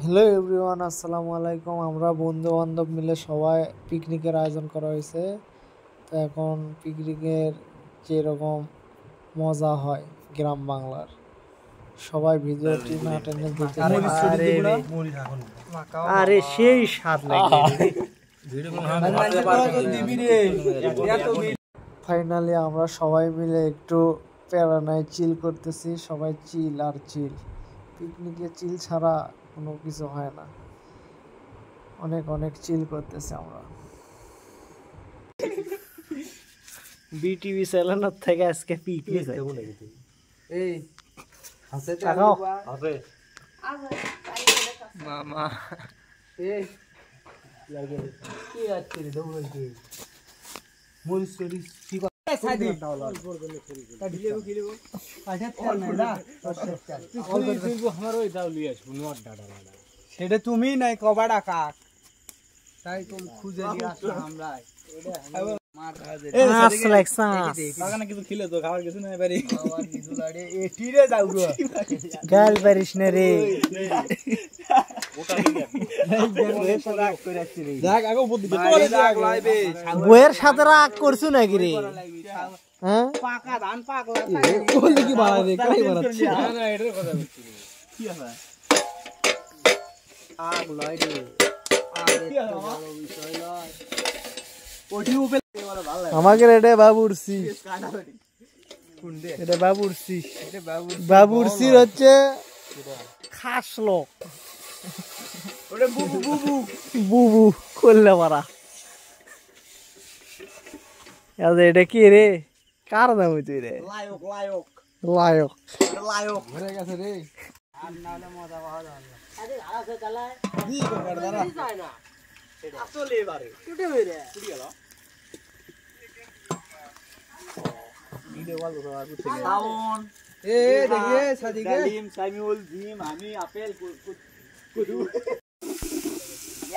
Hello everyone, আসসালামু আলাইকুম। আমরা বন্ধু বান্ধব মিলে সবাই পিকনিকের আয়োজন করা হয়েছে। তো এখন পিকনিকের যেরকম মজা হয় গ্রাম বাংলার, সবাই ভিডিওটি না টেনে দেখতে আরে সেই স্বাদ লাগে। ফাইনালি আমরা সবাই মিলে একটু প্যারানায় চিল করতেছি। সবাই চিল আর চিল, পিকনিকে চিল ছাড়া কোনো কিছু হয় না। অনেক অনেক চিল করতেছি আমরা। বিটিভি চ্যানেলের থেকে আজকে পিকনিক এই হাসে তাকাও হাসে মামা এই লাগে কি আছে রে দৌড় কি মরিস করি কি সাদি কাটিলে গিলেও আচ্ছা চল না তুই আমার ওই দাও লিয়ে আসবো নোট ডাটা ডাটা সেটা তুমি নাই কবাডা কাক তাই কোন খুঁজে দিয়ে আসো আমরা এটা মার খাজে বাগানে কিছু খিলে তো খাবার কিছু নাই পারি খাবার কিছু লাগে এটি রে যাও গো গাল পারিস না রে ওটা নিয়ে এই বউয়ের রাগ করে আসছি রে রাগ আগে বুদ্ধি তোরে রাগ লাইবে বউয়ের সাথে রাগ করছু নাকি রে? হ্যাঁ পাকা ধান পাকলা বলে কি বাড়াই রে কাই বাড়াচ্ছি না না এটার কথা বলছি কি আছে আগ লয় রে আরে তো ভালো বিষয় লয় ওটি উপরে ভালো আমাকে এটা বাবুরসি এটা বাবুরসি বাবুরসির হচ্ছে খাস লোক ওটা বুবু বুবু বুবু করলে পারা। এটা কি রে? কার দাম তুই রে? লায়ক লায়ক লায়ক লায়ক ঘরে গেছে রে আর নালে মজা পাওয়া যায় না আরে আছে চালায় দি কর দাঁড়া যায় না আসলে এবারে টুটে মেরে টুটি গেল ভিডিও কল করো আর বুঝতে সাউন্ড এ দেখে সাদিকে সালিম সামিউল জিম আমি আপেল কুদু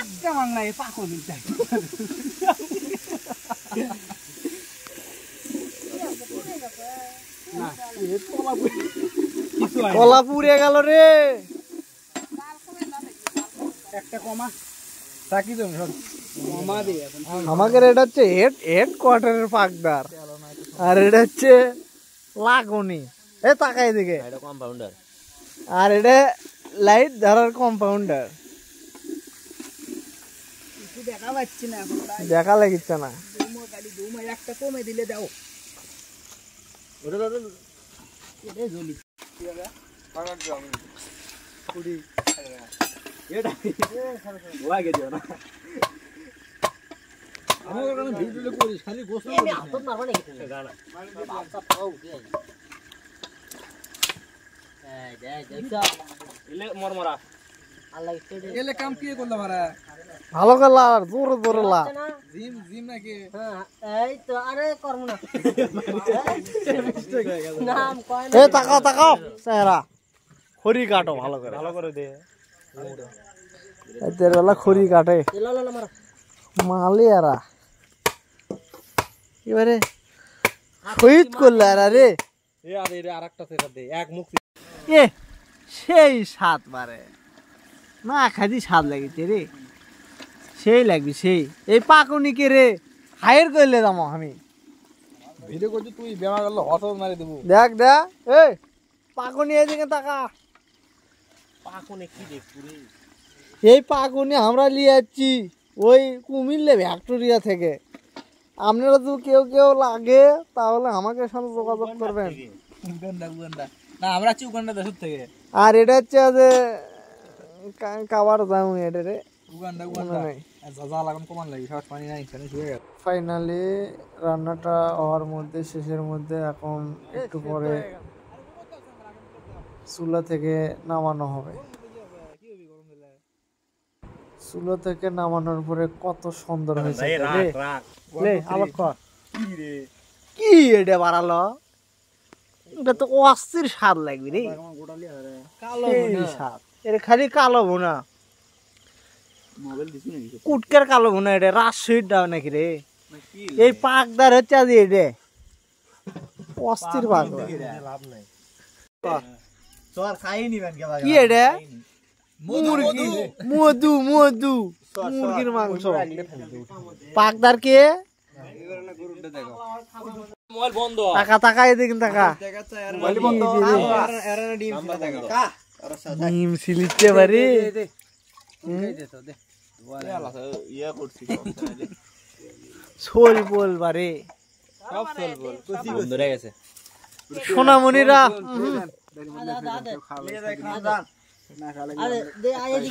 একটা মাংনা এ পাকো দিন চাই না এ কলা পুড়ে গেল রে। একটা কমা তাকি তো কমা দে এখন আমাদের এটা হচ্ছে হেড কোয়ার্টারের পাকদার, আর এটা হচ্ছে লাগনি। এ তাকাই দিকে, এটা কম্পাউন্ডার আর এটা লাইট ধরার কম্পাউন্ডার। কিছু দেখা পাচ্ছি না এখন দেখা লাগিচ্ছে না। দুমো একটা কমে দিলে দাও ওটা ওটা এটাই জ্বলি কি হবে পাকার দাও পুরি এটা লাগে দিও না আমার কারণে ভিডিও করিস খালি গোসল করিস হাত মারবা নাকি তুমি গানা বাপটা পাও কি এই দেখ ইলে মরমরা আল্লাহ ইচ্ছে এলে কাম কি করলা মারা ভালো করলা, আর জোরে জোরে লা। জিম জিম নাকি হ্যাঁ এই তো আরে করব না নাম কয় এ তাকাও তাকাও চেহারা খড়ি কাটো ভালো করে দে। এদের বেলা খড়ি কাটে লা লা লা মারা মালিয়ারা এবারে শহীদ করলে রে। এ আর এর আরেকটা সেটা দে এক মুখ এ সেই স্বাদ বারে না খাদি স্বাদ লাগিছে রে, সেই লাগবি সেই। এই পাকুনিকে রে হায়ার করলে দাম আমি ভিডিও করছি তুই বেমা করলে হঠাৎ মারি দেবো দেখ দেখ এই পাকুনি এদিকে তাকা। পাকনে কি দেখু রে এই পাকুনি আমরা নিয়ে যাচ্ছি ওই কুমিল্লা ভিক্টোরিয়া থেকে। আপনারা যদি কেউ কেউ লাগে তাহলে আমাকে সাথে যোগাযোগ করবেন। উগান্ডা উগান্ডা না আমরা আছি উগান্ডা দেশ থেকে। আর এটা হচ্ছে যে কাবার দাম এটা রে উগান্ডা উগান্ডা যা লাগাম কমান লাগি সব পানি নাই এখানে শুয়ে গেল। ফাইনালি রান্নাটা হওয়ার মধ্যে শেষের মধ্যে এখন একটু পরে চুলা থেকে নামানো হবে। চুলা থেকে নামানোর পরে কত সুন্দর হয়েছে কি এটা বাড়ালো। এটা তো অস্থির স্বাদ লাগবে রে, স্বাদ। এটা খালি কালো ভুনা, কুটকের কালো ভুনা। এটা রাজশাহীর দাও নাকি রে? এই পাকদার হচ্ছে আজ এটা অস্থির পাকদার। তোর খাইনি কি এটা মুরগি মধু মধু মুরগির মাংস পাকদার কে মোবাইল বন্ধ টাকা টাকা এদিকে টাকা ডিম সিলিতে পারি সোল বল বারে বন্ধ হয়ে গেছে সোনামণিরা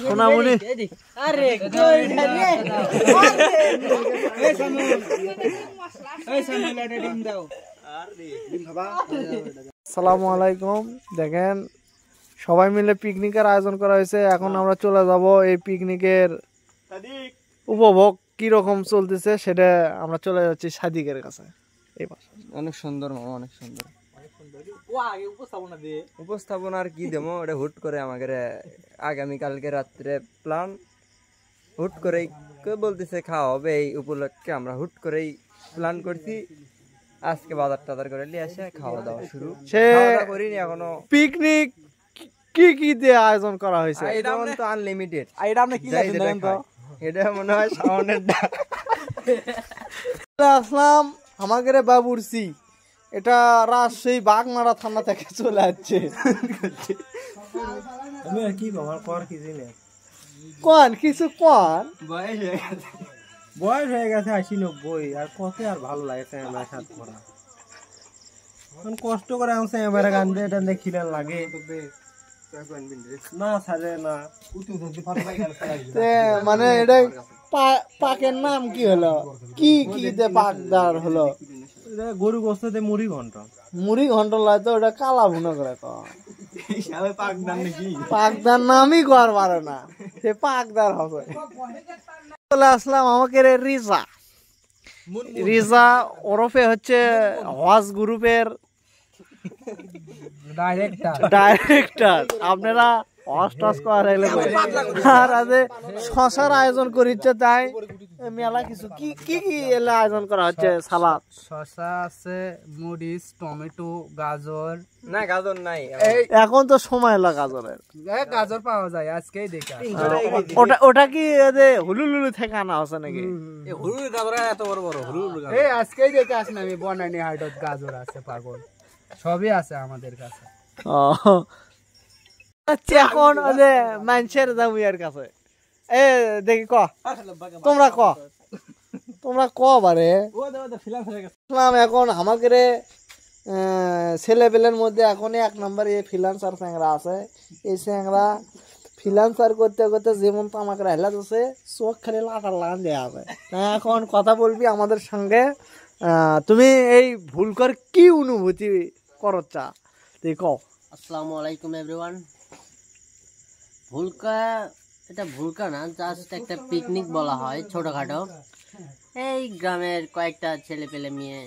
সোনামণি আসসালামু আলাইকুম। দেখেন সবাই মিলে পিকনিকের আয়োজন করা হয়েছে। এখন আমরা চলে যাব এই পিকনিকের উপভোগ কি রকম চলতেছে সেটা আমরা চলে যাচ্ছি সাদিকের কাছে। এই পাশে অনেক সুন্দর মামা, অনেক সুন্দর উপস্থাপনা। আর কি দেবো, ওটা হুট করে আমাদের আগামীকালকে রাত্রে প্ল্যান, হুট করেই কেউ বলতেছে খাওয়া হবে, এই উপলক্ষে আমরা হুট করেই প্ল্যান করছি। আজকে বাজার টাজার করে নিয়ে আসে খাওয়া দাওয়া শুরু। সে করিনি এখনো। পিকনিক কি কি দিয়ে আয়োজন করা হয়েছে? এটা তো আনলিমিটেড। এটা মনে হয় সাউন্ডের আসলাম আমাদের বাবুরসি। এটা রাজশাহী বাগমারা থানা থেকে চলে আসছে। কোন কিছু কোন বয়স হয়ে গেছে 80-90, আর কত আর ভালো লাগে ক্যামেরা সাথ করা। কষ্ট করে আমি ক্যামেরা গান দিয়ে এটা দেখিলেন লাগে না ছাড়ে না। মানে এটা পাকের নাম কি হলো, কি কি পাকদার হলো? গরু গোস্তে মুড়ি ঘন্ট, মুড়ি ঘন্ট লয় তো ওটা কালা ভুনা করে পাকদার নামই কর পারে না, সে পাকদার হবে। চলে আসলাম আমাকে রিজা। রিজা ওরফে হচ্ছে হজ গ্রুপের ডাইরেক্টর। আপনারা আর আজ শশার আয়োজন করিচ্ছে, তাই মেলা কিছু কি কি কি এলে আয়োজন করা হচ্ছে। সালাদ, শসা আছে, মরিচ, টমেটো, গাজর। না গাজর নাই এখন তো সময় হলো গাজরের। গাজর পাওয়া যায় আজকেই দেখা। ওটা কি হুলুলুলু থেকে আনা হচ্ছে নাকি? হুলুল গাজর এত বড় বড় হুলুল গাজর আজকেই দেখে আসেন। আমি বনানি হাটত গাজর আছে, পাগল সবই আছে আমাদের কাছে। এখন মানুষের জামিয়ার কাছে এ দেখি তোমরা বারে এখন আমাদের ছেলে পেলের মধ্যে এখন 1 নম্বরে ফ্রিল্যান্সার স্যাংরা আছে। এই স্যাংরা ফ্রিল্যান্সার করতে করতে যেমন তো আমাকে হেলা যাচ্ছে, চোখ খালি লাটার লাগান দেওয়া হবে। এখন কথা বলবি আমাদের সঙ্গে। তুমি এই ভুলকর কি অনুভূতি করছা তুই কও। আসসালামু আলাইকুম এভরিওয়ান। ভুলকা, এটা ভুলকা না, জাস্ট একটা পিকনিক বলা হয় ছোটখাটো। এই গ্রামের কয়েকটা ছেলে পেলে মেয়ে,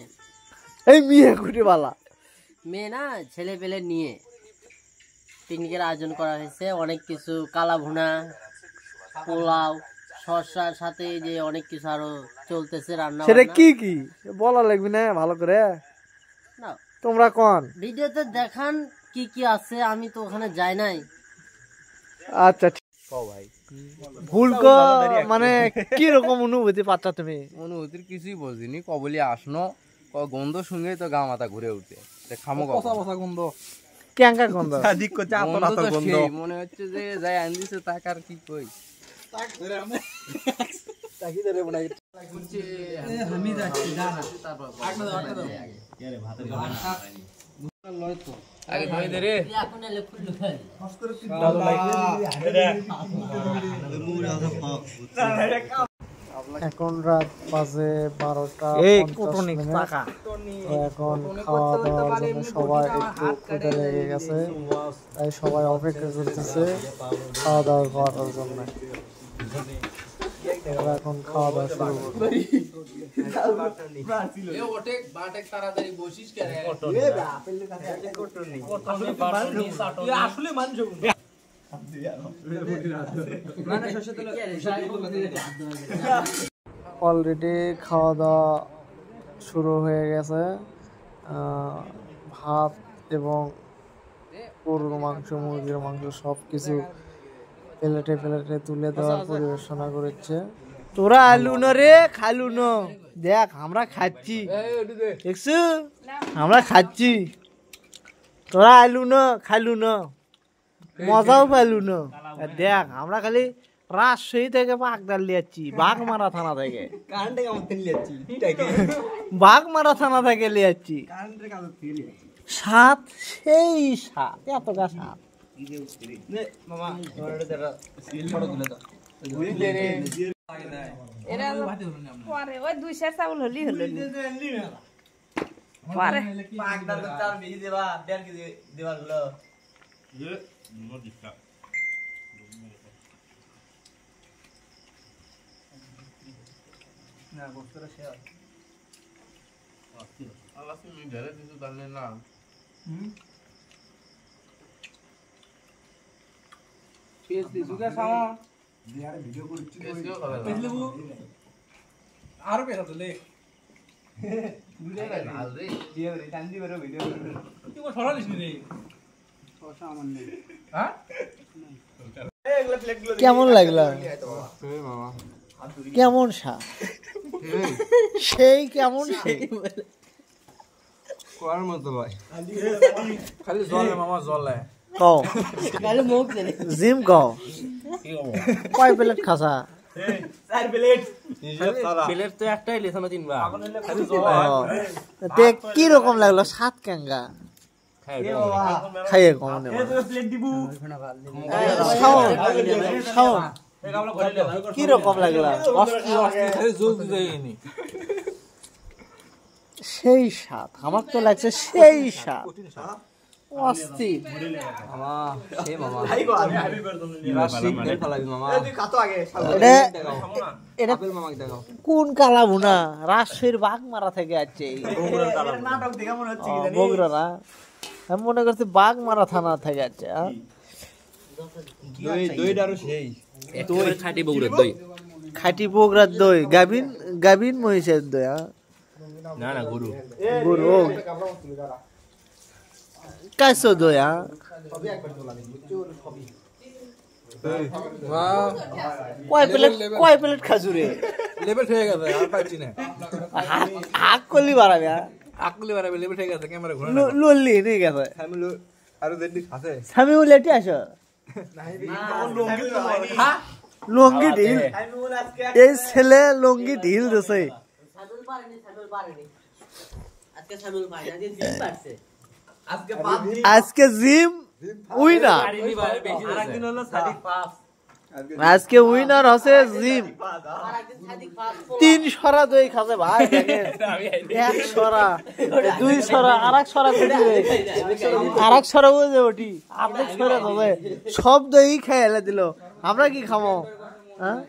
এই মেয়ে কুটিবালা মেয়ে না ছেলে পেলে নিয়ে পিকনিকের আয়োজন করা হয়েছে। অনেক কিছু কালা ভুনা, পোলাও, শসার সাথে যে অনেক কিছু আরো চলতেছে রান্না। সেটা কি কি বলা লাগবে না ভালো করে? না তোমরা কোন ভিডিওতে দেখান কি কি আছে, আমি তো ওখানে যাই নাই। আচ্ছা ভুলকো মানে কি রকম অনুভূতি পাচ্ছ তুমি? অনুভূতির কিছুই বুঝিনি, কবলি আসনো গন্ধ শুনে তো গা মাথা ঘুরে উঠে। খামো গন্ধ, ক্যাঙ্কা গন্ধ, মনে হচ্ছে যে যাই আন দিছে তাকে আর কি কই। এখন রাত বাজে 12টা। এখন খাওয়া দাওয়ার জন্য সবাই একটু ক্ষুধা লেগে গেছে, তাই সবাই অপেক্ষা করতেছে খাওয়া দাওয়া করার জন্য। এখন খাওয়া দাওয়া শুরু করবো। অলরেডি খাওয়া দাওয়া শুরু হয়ে গেছে। ভাত এবং গরুর মাংস, মুরগির মাংস সব কিছু প্লেটে প্লেটে তুলে দেওয়ার পরিবেশনা করেছে। তোরা আলু না রে, খালু না, দেখ আমরা খাচ্ছি, দেখছু আমরা খাচ্ছি, তোরা আলু না খালু না, মজাও পালু না। দেখ আমরা খালি রাজশাহী থেকে বাগদার লিয়াচ্ছি, বাঘমারা থানা থেকে, বাঘমারা থানা থেকে লিয়াচ্ছি। সাত সেই সাত, এতটা সাত। পরে ওই 2 সের চাউল হলি হলো পরে আরো পেছা তো লে কেমন লাগলো? কেমন স্বাদ? সেই কেমন সেই কোয়ার মতো ভাই খালি জল মামা জল কও মুখ জিম কও কয় প্লেট খাসা? 4 প্লেট প্লেট তো একটাই লেছানো তিনবার খালি জল তে কি রকম লাগলো? সাত কেঙ্গা খাইয়ে কমনে প্লেট দিবু কি রকম লাগলো? খালি জল দিইনি সেই স্বাদ, আমার তো লাগছে সেই স্বাদ, অস্থির। কোন কালা ভুনা? রাজশাহীর বাঘমারা থেকে আছে, বগুড়া না, আমি মনে করছি বাঘমারা থানা থেকে আছে। খাঁটি বগুড়ার দই, গাভিন মহিষের দই। না না গরু গরু কাইছো দই। কয় প্লেট খাজুরে লেভেল হয়ে গেছে আর পাচ্ছি না হাক করলি বাড়াবে, আকলি বাড়াবে লেভেল হয়ে গেছে ক্যামেরা ঘোরা লল্লি নিয়ে গেছে। আরো দেড় দিন আছে স্বামী উলেটি আসো লঙ্গি ঢিল, এই ছেলে লঙ্গি ঢিল দিছে। আজকে জিম উইনার, আজকে উইনার হচ্ছে জিম। 3 সরা দই খাচ্ছে ভাই, দেখেন 1 সরা 2 সরা আর 1 সরা আর 1 সরা বুঝে ওটি আপনি সরা সব দই খেয়ে দিল। আমরা কি খাবো? হ্যাঁ